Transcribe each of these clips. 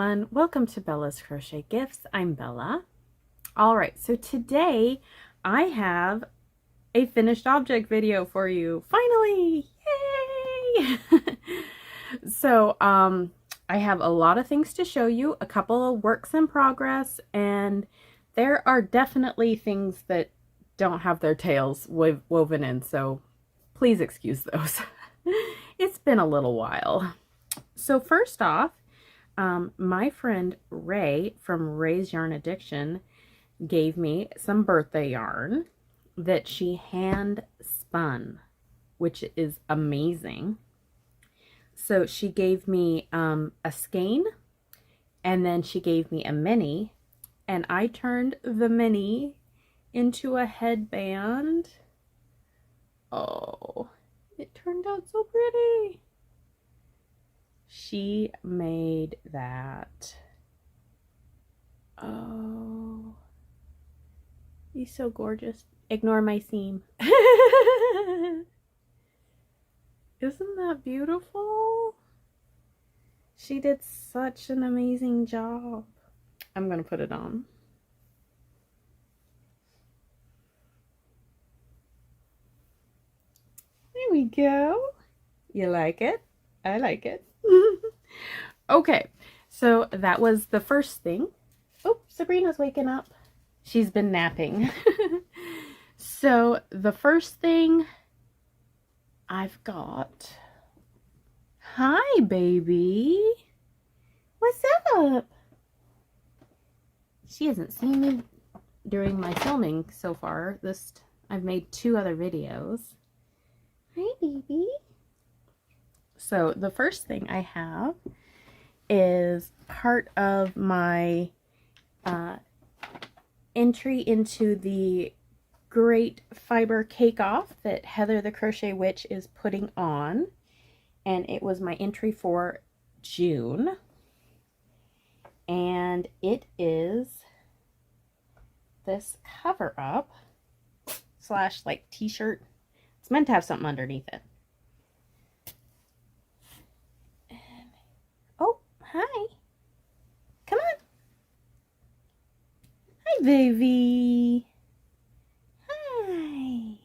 everyone. Welcome to Bella's Crochet Gifts. I'm Bella. All right, so today I have a finished object video for you. Finally! Yay! So, I have a lot of things to show you, a couple of works in progress, and there are definitely things that don't have their tails woven in, so please excuse those. It's been a little while. So first off, my friend Ray from Ray's Yarn Addiction gave me some birthday yarn that she hand spun, which is amazing. So she gave me a skein, and then she gave me a mini, and I turned the mini into a headband. Oh, it turned out so pretty. She made that. Oh, he's so gorgeous. Ignore my seam. Isn't that beautiful? She did such an amazing job. I'm gonna put it on. There we go. You like it? I like it. Okay, so that was the first thing. Oh, Sabrina's waking up. She's been napping. So the first thing I've got... Hi, baby. What's up? She hasn't seen me during my filming so far. I've made 2 other videos. Hi, baby. So the first thing I have is part of my entry into the Great Fiber Cake Off that Heather the Crochet Witch is putting on. And it was my entry for June. And it is this cover up / like t-shirt. It's meant to have something underneath it. Hi. Come on. Hi, baby. Hi.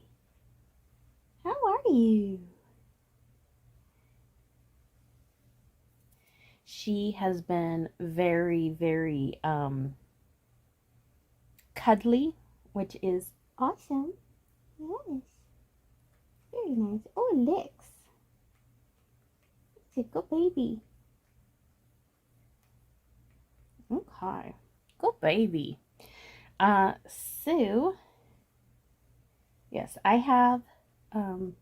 How are you? She has been very, very cuddly, which is awesome. Yes. Very nice. Oh, it licks. It's a good baby. Okay, good baby. So yes, I have now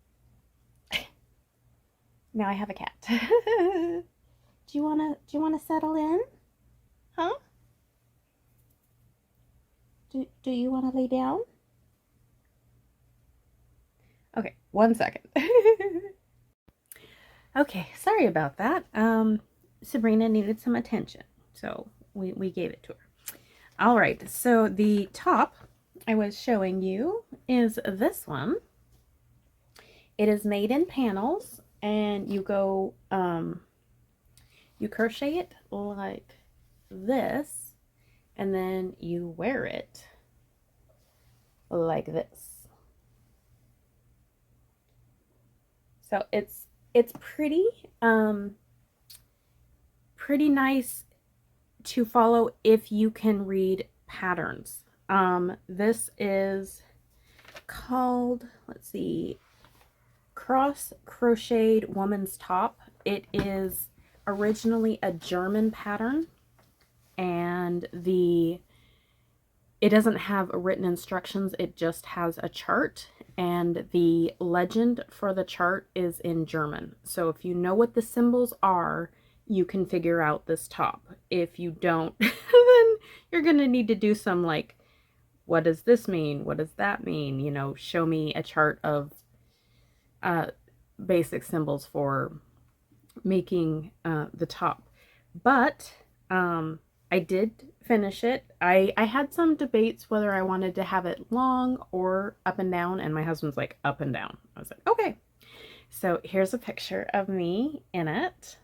I have a cat. Do you wanna settle in? Huh? Do you wanna lay down? Okay, 1 second. Okay, sorry about that. Sabrina needed some attention, so we gave it to her. All right, so the top I was showing you is this one. It is made in panels, and you go, you crochet it like this, and then you wear it like this. So it's pretty, pretty nice to follow if you can read patterns. This is called, let's see, Cross Crocheted Woman's Top. It is originally a German pattern, and it doesn't have written instructions, it just has a chart, and the legend for the chart is in German. So if you know what the symbols are, you can figure out this top. If you don't, then you're gonna need to do some like, what does this mean? What does that mean? You know, show me a chart of basic symbols for making the top. But I did finish it. I had some debates whether I wanted to have it long or up and down, and my husband's like, up and down. I was like, okay. So here's a picture of me in it.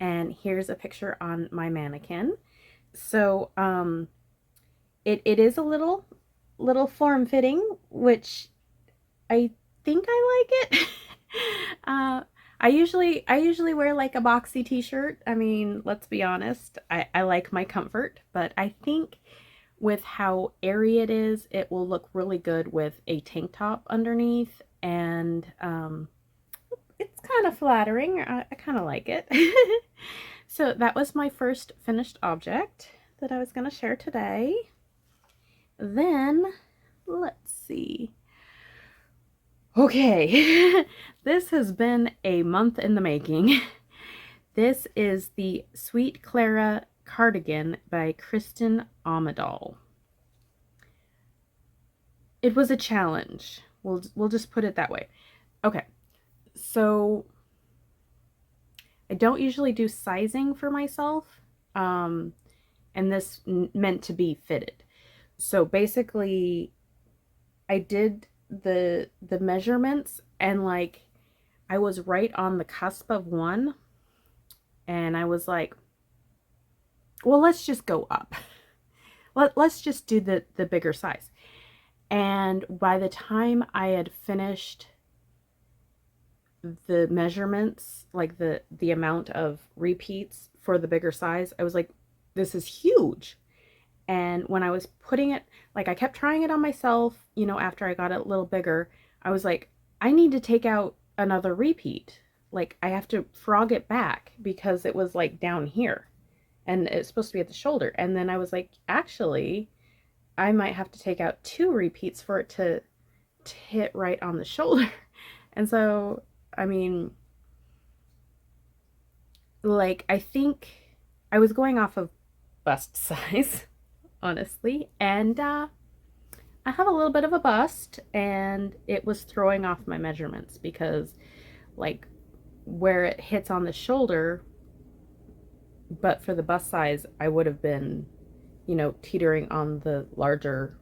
and here's a picture on my mannequin. So it is a little form-fitting, which I think I like it. I usually wear like a boxy t-shirt. I mean, let's be honest, I like my comfort, but I think with how airy it is, it will look really good with a tank top underneath, and it's kind of flattering. I kind of like it. So that was my first finished object that I was going to share today. Then, let's see. Okay, this has been a month in the making. This is the Sweet Clara cardigan by Kristen Omdahl. It was a challenge. We'll just put it that way. Okay, so I don't usually do sizing for myself, and this meant to be fitted. So basically, I did the measurements, and like I was right on the cusp of one, and I was like, well, let's just go up. Let's just do the bigger size. And by the time I had finished the measurements, like the amount of repeats for the bigger size, I was like, this is huge. And when I was putting it, like I kept trying it on myself, you know, after I got it a little bigger, I was like, I need to take out another repeat. Like I have to frog it back because it was like down here and it's supposed to be at the shoulder. And then I was like, actually, I might have to take out 2 repeats for it to hit right on the shoulder. And so, I mean, like, I think I was going off of bust size, honestly, and I have a little bit of a bust, and it was throwing off my measurements because, like, where it hits on the shoulder, but for the bust size, I would have been, you know, teetering on the larger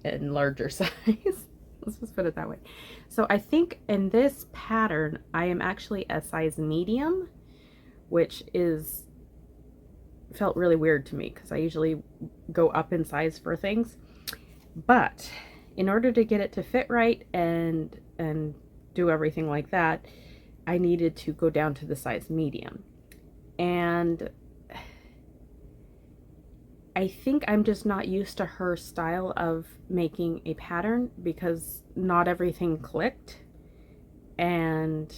and larger size. Let's just put it that way. So I think in this pattern, I am actually a size medium, which felt really weird to me because I usually go up in size for things. But in order to get it to fit right and do everything like that, I needed to go down to the size medium. And I think I'm just not used to her style of making a pattern because not everything clicked. And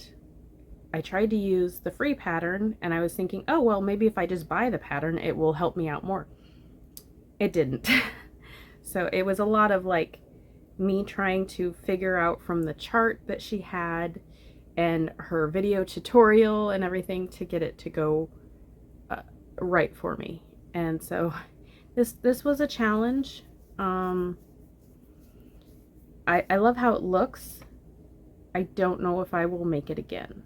I tried to use the free pattern and I was thinking, oh, well, maybe if I just buy the pattern, it will help me out more. It didn't. So it was a lot of like me trying to figure out from the chart that she had and her video tutorial and everything to get it to go right for me. And so this was a challenge. I love how it looks. I don't know if I will make it again.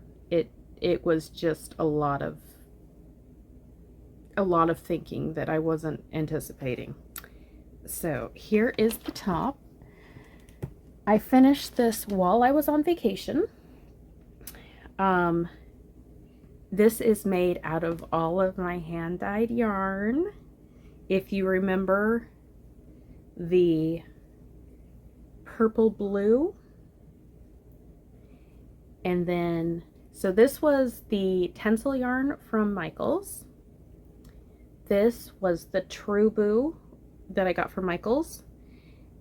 It was just a lot of thinking that I wasn't anticipating. So here is the top. I finished this while I was on vacation. This is made out of all of my hand-dyed yarn. If you remember the purple blue, and then so this was the Tencel yarn from Michaels. This was the True Boo that I got from Michaels.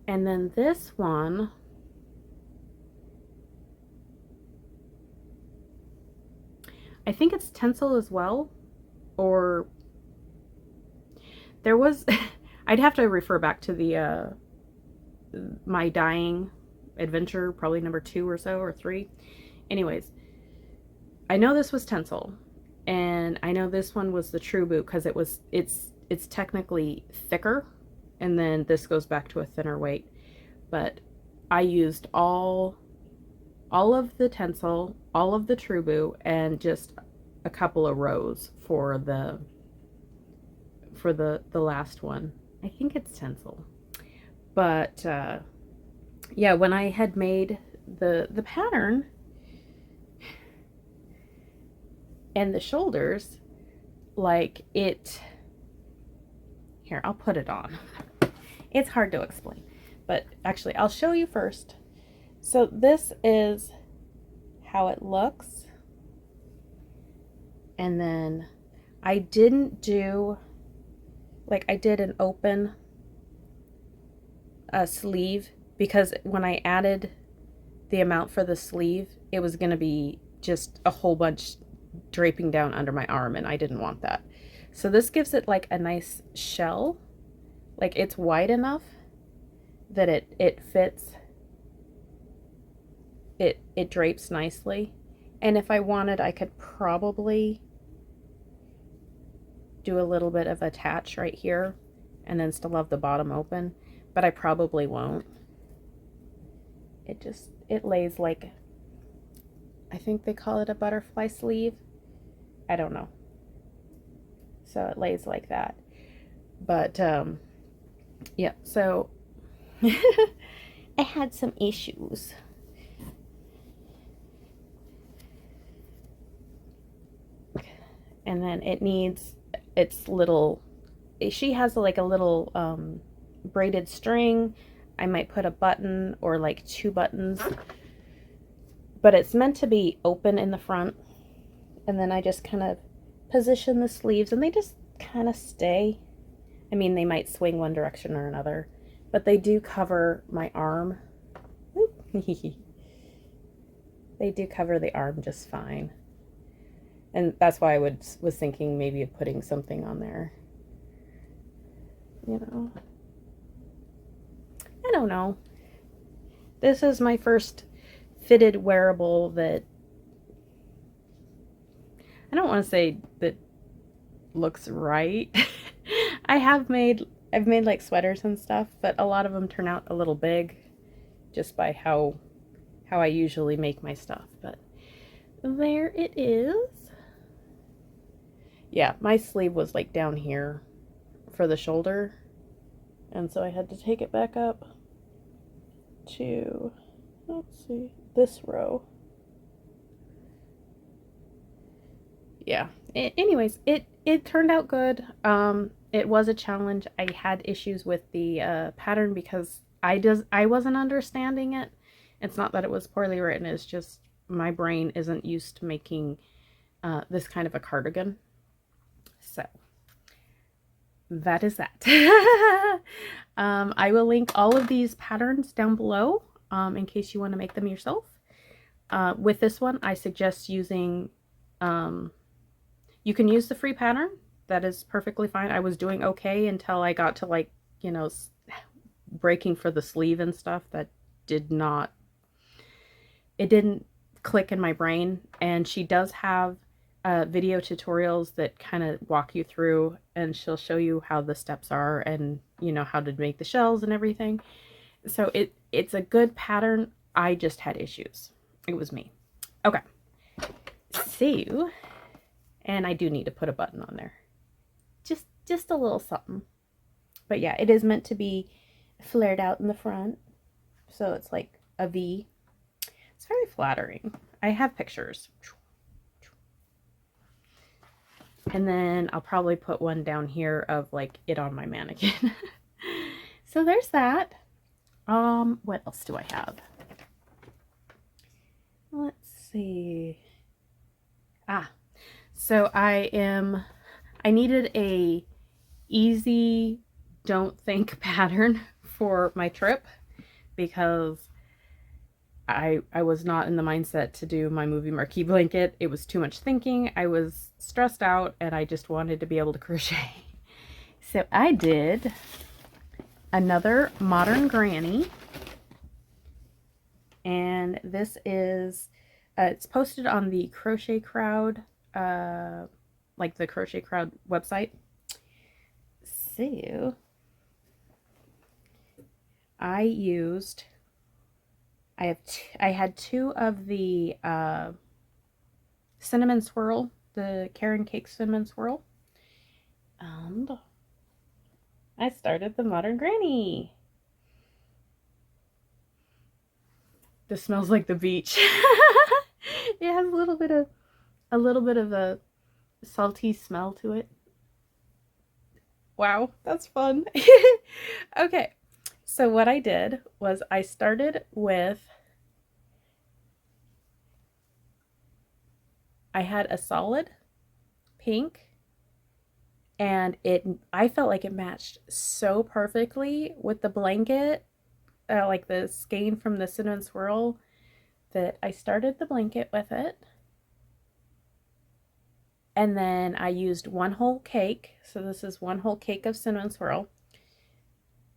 And then this one I think it's Tencel as well, or there was I'd have to refer back to the my dyeing adventure, probably number 2 or so, or 3. Anyways, I know this was Tencel, and I know this one was the True Boo because it's technically thicker, and then this goes back to a thinner weight. But I used all of the Tencel, all of the True Boo, and just a couple of rows for the last one. I think it's Tencel. But yeah, when I had made the pattern, And the shoulders, like it, here, I'll put it on. It's hard to explain, but actually I'll show you first. So this is how it looks. And then I didn't do, like I did an open sleeve, because when I added the amount for the sleeve, it was going to be just a whole bunch draping down under my arm, and I didn't want that. So this gives it like a nice shell. Like it's wide enough that it fits. It drapes nicely. And if I wanted, I could probably do a little bit of attach right here and then still have the bottom open, but I probably won't. It lays like, I think they call it a butterfly sleeve. I don't know. So it lays like that. But yeah, so I had some issues. And then it needs its little, she has like a little braided string. I might put a button or like 2 buttons, but it's meant to be open in the front. And then I just kind of position the sleeves and they just kind of stay. I mean, they might swing one direction or another, but they do cover my arm. They do cover the arm just fine. And that's why I was thinking maybe of putting something on there. You know, I don't know. This is my first fitted wearable that, I don't want to say that looks right. I've made like sweaters and stuff, but a lot of them turn out a little big just by how I usually make my stuff. But there it is. Yeah, my sleeve was like down here for the shoulder, and so I had to take it back up to, let's see, this row. Yeah, anyways, it turned out good. It was a challenge. I had issues with the pattern because I wasn't understanding it. It's not that it was poorly written, it's just my brain isn't used to making this kind of a cardigan. So that is that. I will link all of these patterns down below in case you want to make them yourself. With this one, I suggest using, you can use the free pattern. That is perfectly fine. I was doing okay until I got to, like, you know, breaking for the sleeve and stuff. That did not, it didn't click in my brain. And she does have video tutorials that kind of walk you through, and she'll show you how the steps are and, you know, how to make the shells and everything. So it's a good pattern. I just had issues. It was me. Okay. So, and I do need to put a button on there. Just a little something. But yeah, it is meant to be flared out in the front. So it's like a V. It's very flattering. I have pictures. And then I'll probably put one down here of like it on my mannequin. So there's that. What else do I have? Let's see. So I needed a easy, don't think pattern for my trip because I was not in the mindset to do my movie marquee blanket. It was too much thinking. I was stressed out and I just wanted to be able to crochet. So I did another modern granny. And this is, it's posted on the Crochet Crowd, like the Crochet Crowd website. So I had 2 of the cinnamon swirl, the Karen Cake cinnamon swirl, and I started the modern granny. This smells like the beach. It has a little bit of a little bit of a salty smell to it. Wow, that's fun. Okay, so what I did was I started with, I had a solid pink, and I felt like it matched so perfectly with the blanket, like the skein from the Cinnamon Swirl, that I started the blanket with it. And then I used one whole cake. So this is one whole cake of Cinnamon Swirl.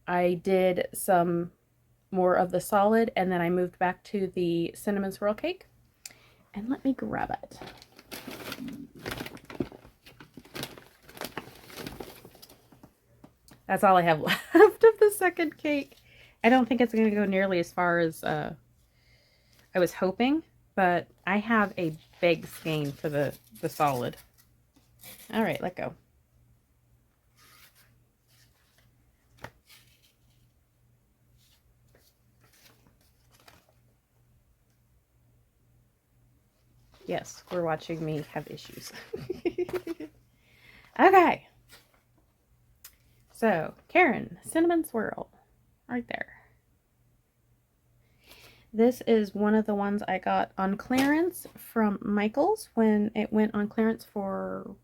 I did some more of the solid, and then I moved back to the Cinnamon Swirl cake. And let me grab it. That's all I have left of the second cake. I don't think it's going to go nearly as far as I was hoping, but I have a big skein for the solid. All right, let go. Yes, we're watching me have issues. Okay. So, Karen, Cinnamon Swirl, right there. This is one of the ones I got on clearance from Michael's when it went on clearance for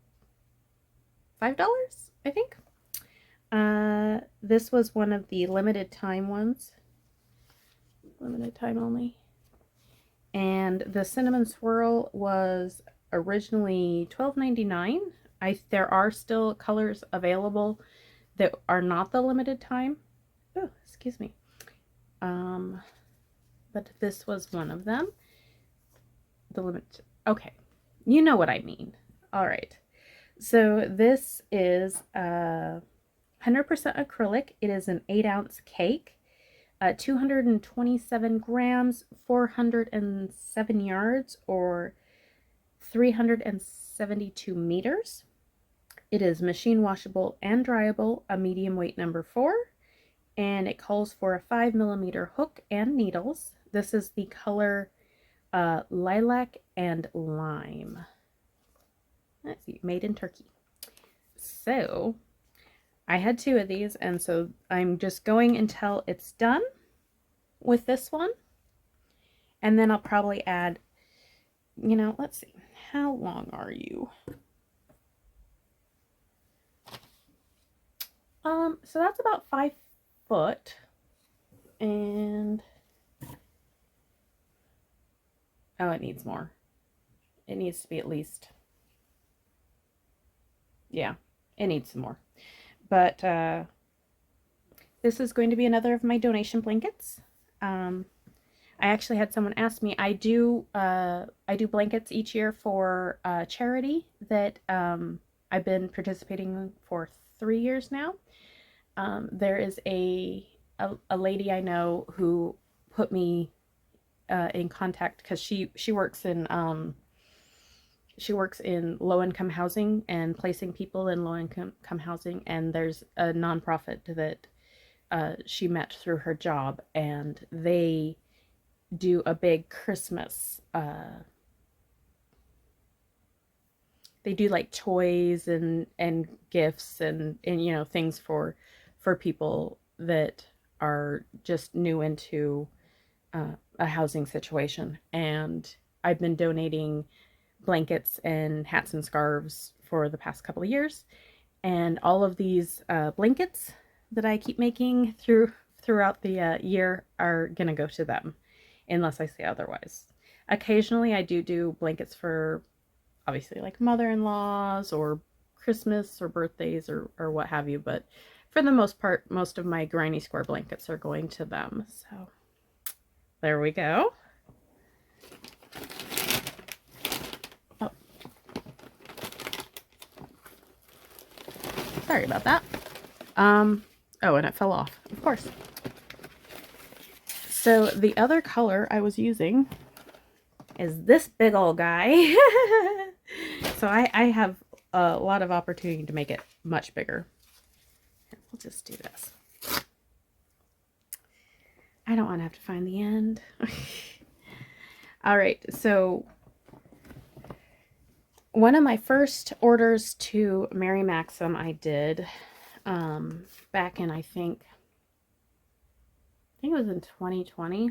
$5, I think. This was one of the limited time ones. Limited time only. And the Cinnamon Swirl was originally $12.99. There are still colors available that are not the limited time. Oh, excuse me. But this was one of them. The limit. Okay, you know what I mean. All right. So this is 100% acrylic. It is an 8-ounce cake. 227 grams, 407 yards, or 372 meters. It is machine washable and dryable, a medium weight number 4, and it calls for a 5mm hook and needles. This is the color lilac and lime. Let's see, made in Turkey. So I had 2 of these, and so I'm just going until it's done with this one. And then I'll probably add, you know, let's see, how long are you? So that's about 5 foot. And, oh, it needs more. It needs to be at least, yeah, it needs some more. But this is going to be another of my donation blankets. I actually had someone ask me. I do blankets each year for charity that I've been participating for 3 years now. There is a lady I know who put me in contact because she works in low-income housing and placing people in low-income housing, and there's a nonprofit that she met through her job, and they do a big Christmas, they do like toys and gifts and you know, things for people that are just new into a housing situation. And I've been donating blankets and hats and scarves for the past couple of years, and all of these blankets that I keep making throughout the year are gonna go to them, unless I say otherwise. Occasionally I do blankets for, obviously, like mother-in-laws or Christmas or birthdays or what have you, but for the most part, most of my Granny Square blankets are going to them. So there we go. Oh, sorry about that. Oh, and it fell off, of course. So the other color I was using is this big old guy. So I have a lot of opportunity to make it much bigger. We'll just do this. I don't want to have to find the end. All right, so One of my first orders to Mary Maxim I did back in, I think it was in 2020.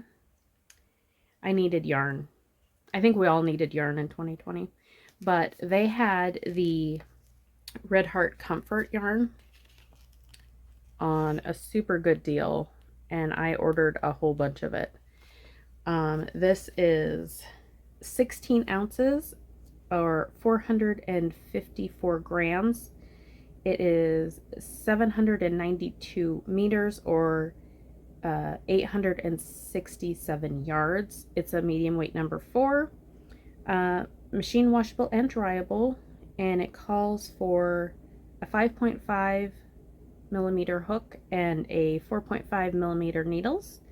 I needed yarn. I think we all needed yarn in 2020. But they had the Red Heart Comfort yarn on a super good deal, and I ordered a whole bunch of it. This is 16 ounces or 454 grams. It is 792 meters or 867 yards. It's a medium weight number 4, machine washable and dryable, and it calls for a 5.5 millimeter hook and a 4.5 millimeter needles.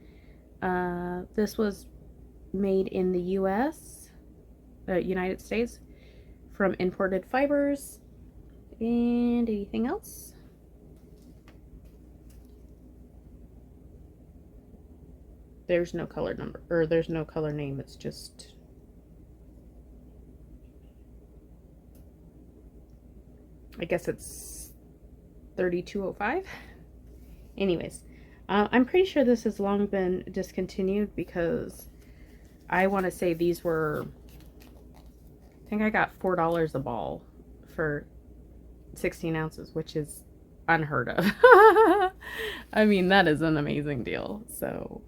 This was made in the United States, from imported fibers. And anything else? There's no color number, or there's no color name. It's just, I guess it's 3205. Anyways, I'm pretty sure this has long been discontinued because I want to say these were, I think I got $4 a ball for 16 ounces, which is unheard of. I mean, that is an amazing deal. So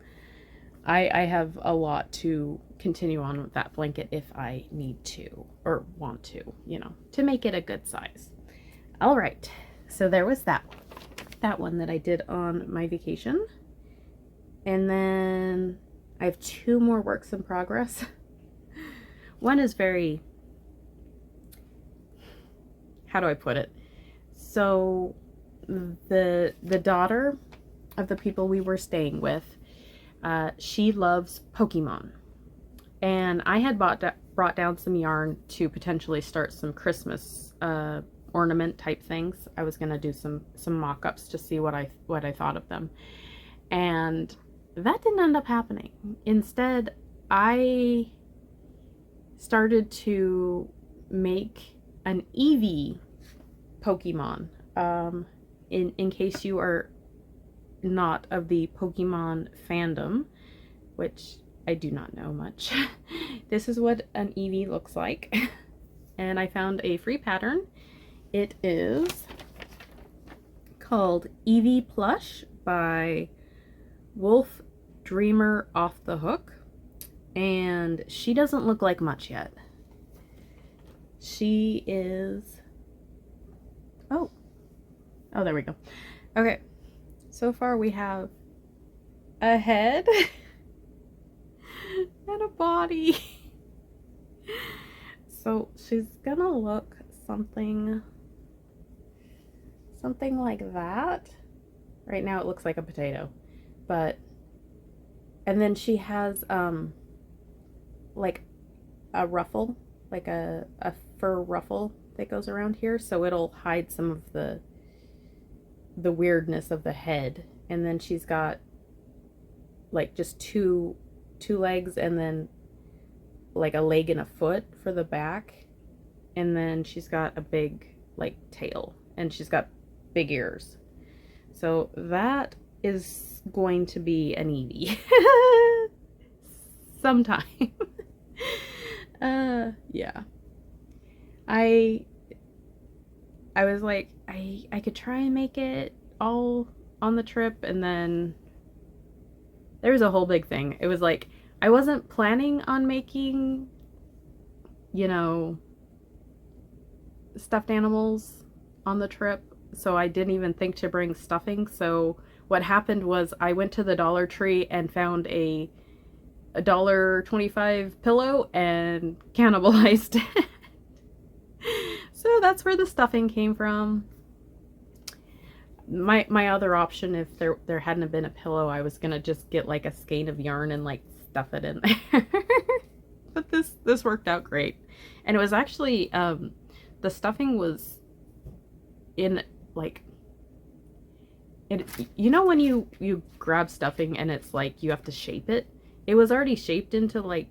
I have a lot to continue on with that blanket if I need to or want to, you know, to make it a good size. All right, so there was that one that I did on my vacation. And then I have 2 more works in progress. One is very, how do I put it? So the daughter of the people we were staying with, she loves Pokemon. And I had brought down some yarn to potentially start some Christmas ornament type things. I was gonna do some mock-ups to see what I thought of them. And that didn't end up happening. Instead, I started to make an Eevee Pokemon. In case you are not of the Pokemon fandom, which I do not know much, this is what an Eevee looks like. And I found a free pattern. It is called Eevee Plush by Wolf Dreamer Off the Hook, and she doesn't look like much yet. She is, oh, there we go. Okay, so far we have a head and a body. So she's gonna look something like that. Right now it looks like a potato, but, and then she has like a ruffle, like a fur ruffle that goes around here, so it'll hide some of the weirdness of the head. And then she's got like just two legs, and then like a leg and a foot for the back, and then she's got a big like tail, and she's got big ears. So that is going to be an Eevee sometime. Yeah. I was like, I could try and make it all on the trip, and then there was a whole big thing. It was like, I wasn't planning on making, you know, stuffed animals on the trip, so I didn't even think to bring stuffing. So what happened was I went to the Dollar Tree and found a $1.25 pillow and cannibalized it. So that's where the stuffing came from. My other option, if there hadn't been a pillow, I was gonna just get like a skein of yarn and like stuff it in there. But this worked out great. And it was actually the stuffing was in like, you know when you grab stuffing and it's like you have to shape it? It was already shaped into like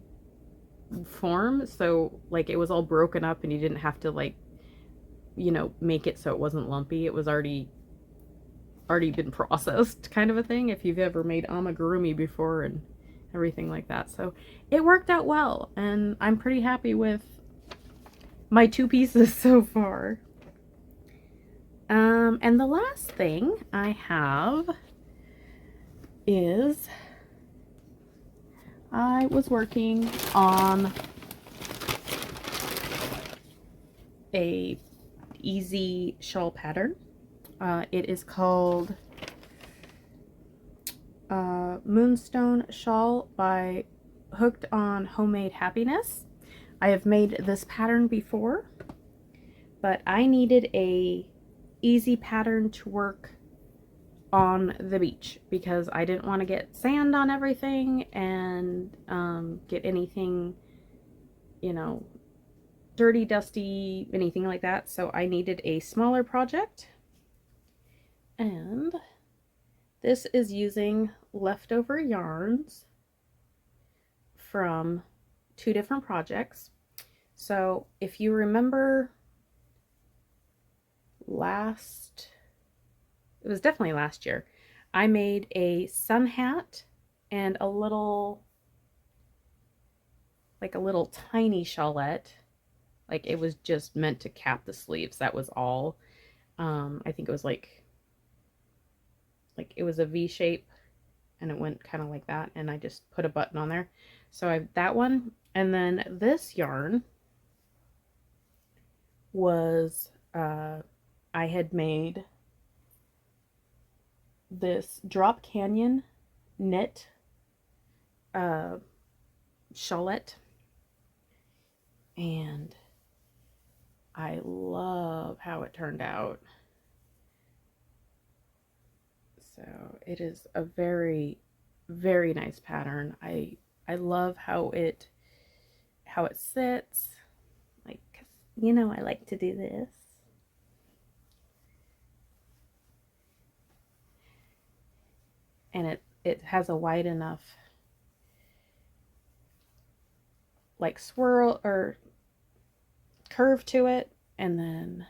form, so like it was all broken up and you didn't have to like, you know, make it so it wasn't lumpy. It was already been processed, kind of a thing, if you've ever made amigurumi before and everything like that. So it worked out well, and I'm pretty happy with my 2 pieces so far. And the last thing I have is I was working on a easy shawl pattern. It is called Moonstone Shawl by Hooked on Homemade Happiness. I have made this pattern before, but I needed a easy pattern to work on the beach because I didn't want to get sand on everything and get anything, you know, dirty, dusty, anything like that. So I needed a smaller project, and this is using leftover yarns from 2 different projects. So if you remember it was definitely last year, I made a sun hat and a little tiny shawlette. Like it was just meant to cap the sleeves. That was all. I think it was like it was a V shape and it went kind of like that, and I just put a button on there. So I have that one, and then this yarn was I had made this Drop Canyon knit shawlette, and I love how it turned out. So it is a very, very nice pattern. I love how it sits, like, 'cause, you know, I like to do this. And it has a wide enough like swirl or curve to it, and then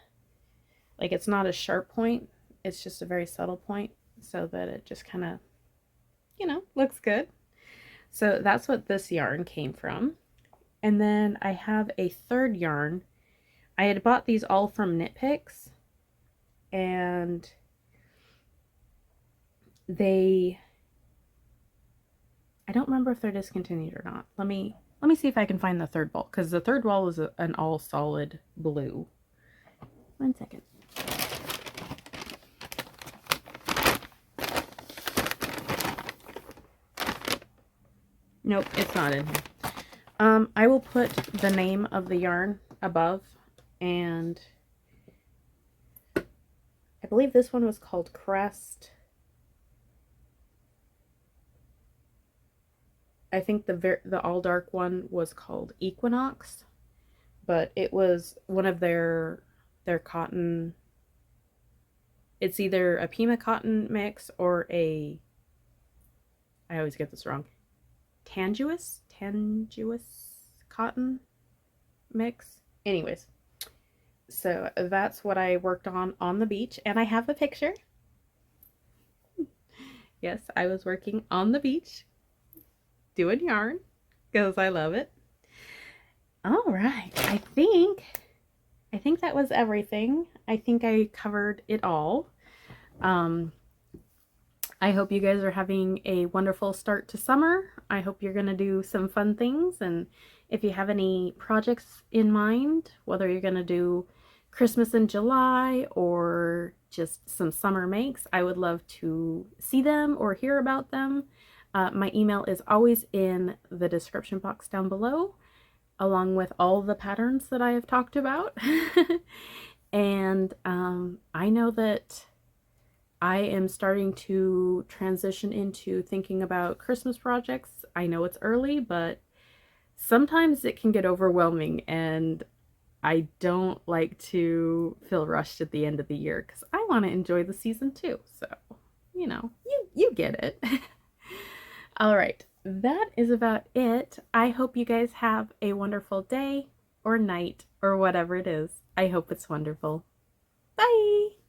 like it's not a sharp point, it's just a very subtle point, so that it just kind of, you know, looks good. So that's what this yarn came from. And then I have a third yarn. I had bought these all from Knit Picks, and I don't remember if they're discontinued or not. Let me see if I can find the third ball, because the third ball is an all solid blue. 1 second. Nope, it's not in here. I will put the name of the yarn above, and I believe this one was called Crest. I think the all dark one was called Equinox, but it was one of their cotton. It's either a Pima cotton mix or I always get this wrong, Tanguis cotton mix. Anyways, so that's what I worked on the beach, and I have a picture. Yes, I was working on the beach doing yarn because I love it. All right, I think that was everything. I think I covered it all. I hope you guys are having a wonderful start to summer. I hope you're gonna do some fun things, and if you have any projects in mind, whether you're gonna do Christmas in July or just some summer makes, I would love to see them or hear about them. My email is always in the description box down below, along with all the patterns that I have talked about. And I know that I am starting to transition into thinking about Christmas projects. I know it's early, but sometimes it can get overwhelming, and I don't like to feel rushed at the end of the year because I want to enjoy the season too. So, you know, you get it. All right. that is about it. I hope you guys have a wonderful day or night or whatever it is. I hope it's wonderful. Bye!